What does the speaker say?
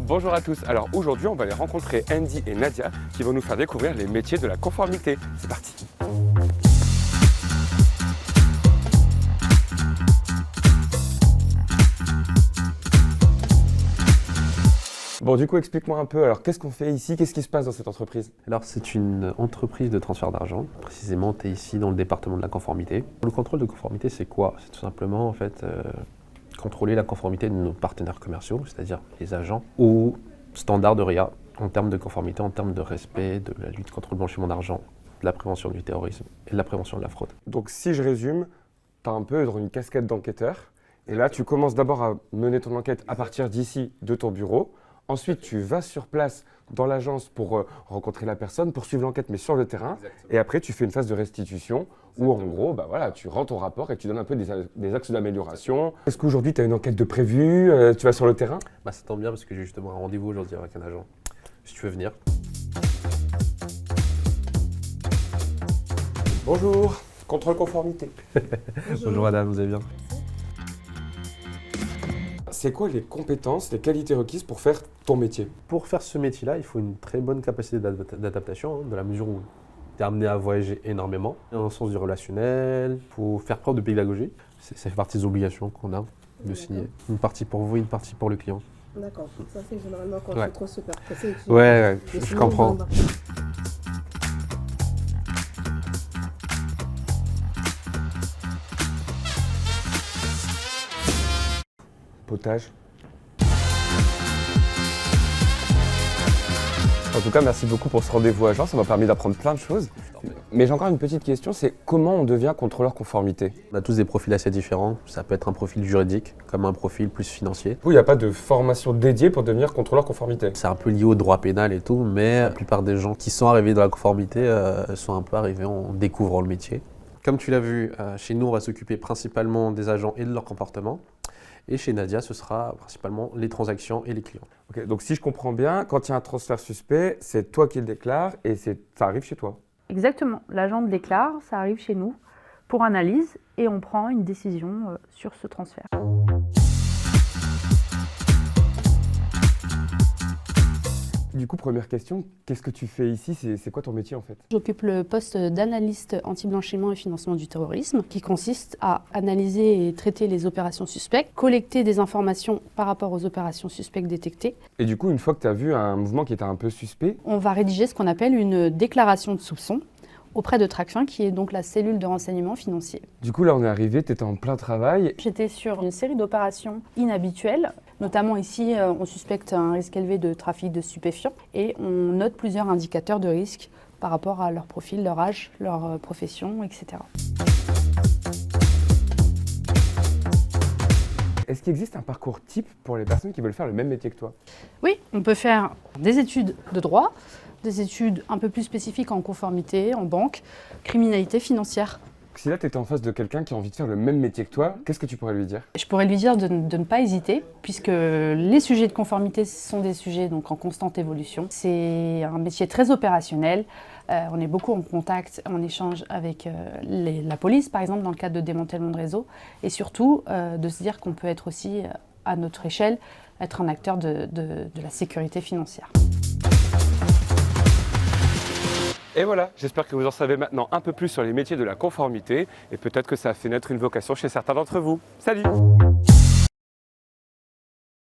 Bonjour à tous, alors aujourd'hui on va aller rencontrer Andy et Nadia qui vont nous faire découvrir les métiers de la conformité. C'est parti. Bon, du coup, explique-moi un peu, alors qu'est-ce qu'on fait ici? Qu'est-ce qui se passe dans cette entreprise? Alors, c'est une entreprise de transfert d'argent. Précisément, tu es ici dans le département de la conformité. Le contrôle de conformité, c'est quoi? C'est tout simplement, contrôler la conformité de nos partenaires commerciaux, c'est-à-dire les agents, aux standards de RIA en termes de conformité, en termes de respect de la lutte contre le blanchiment d'argent, de la prévention du terrorisme et de la prévention de la fraude. Donc, si je résume, tu as un peu dans une casquette d'enquêteur. Et là, tu commences d'abord à mener ton enquête à partir d'ici, de ton bureau. Ensuite, tu vas sur place dans l'agence pour rencontrer la personne, poursuivre l'enquête, mais sur le terrain. Exactement. Et après, tu fais une phase de restitution où, en gros, tu rends ton rapport et tu donnes un peu des axes d'amélioration. Est-ce qu'aujourd'hui, tu as une enquête de prévue? Tu vas sur le terrain? Ça tombe bien parce que j'ai justement un rendez-vous aujourd'hui avec un agent. Si tu veux venir. Bonjour, contrôle conformité. Bonjour madame, vous allez bien? C'est quoi les compétences, les qualités requises pour faire ton métier? Pour faire ce métier-là, il faut une très bonne capacité d'adaptation, de la mesure où tu es amené à voyager énormément. Dans le sens du relationnel, il faut faire preuve de pédagogie. Ça fait partie des obligations qu'on a de signer. Une partie pour vous, une partie pour le client. D'accord, ça c'est généralement quand c'est trop super pressé. Ouais, je comprends. Potage. En tout cas, merci beaucoup pour ce rendez-vous agent, ça m'a permis d'apprendre plein de choses. Mais j'ai encore une petite question, c'est comment on devient contrôleur conformité? On a tous des profils assez différents. Ça peut être un profil juridique, comme un profil plus financier. Il n'y a pas de formation dédiée pour devenir contrôleur conformité? C'est un peu lié au droit pénal et tout, mais la plupart des gens qui sont arrivés dans la conformité sont un peu arrivés en découvrant le métier. Comme tu l'as vu, chez nous, on va s'occuper principalement des agents et de leur comportement. Et chez Nadia, ce sera principalement les transactions et les clients. Ok, donc si je comprends bien, quand il y a un transfert suspect, c'est toi qui le déclares et ça arrive chez toi? Exactement. L'agent le déclare, ça arrive chez nous pour analyse et on prend une décision sur ce transfert. Du coup, première question, qu'est-ce que tu fais ici? C'est quoi ton métier en fait? J'occupe le poste d'analyste anti-blanchiment et financement du terrorisme, qui consiste à analyser et traiter les opérations suspectes, collecter des informations par rapport aux opérations suspectes détectées. Et du coup, une fois que tu as vu un mouvement qui était un peu suspect, on va rédiger ce qu'on appelle une déclaration de soupçon auprès de Tracfin, qui est donc la cellule de renseignement financier. Du coup, là, on est arrivé, tu étais en plein travail. J'étais sur une série d'opérations inhabituelles. Notamment ici, on suspecte un risque élevé de trafic de stupéfiants et on note plusieurs indicateurs de risque par rapport à leur profil, leur âge, leur profession, etc. Est-ce qu'il existe un parcours type pour les personnes qui veulent faire le même métier que toi? Oui, on peut faire des études de droit, des études un peu plus spécifiques en conformité, en banque, criminalité financière. Si là, tu étais en face de quelqu'un qui a envie de faire le même métier que toi, qu'est-ce que tu pourrais lui dire? Je pourrais lui dire de ne pas hésiter, puisque les sujets de conformité sont des sujets donc, en constante évolution. C'est un métier très opérationnel. On est beaucoup en contact, en échange avec la police, par exemple, dans le cadre de démantèlement de réseau. Et surtout, de se dire qu'on peut être aussi, à notre échelle, être un acteur de la sécurité financière. Et voilà, j'espère que vous en savez maintenant un peu plus sur les métiers de la conformité et peut-être que ça a fait naître une vocation chez certains d'entre vous. Salut!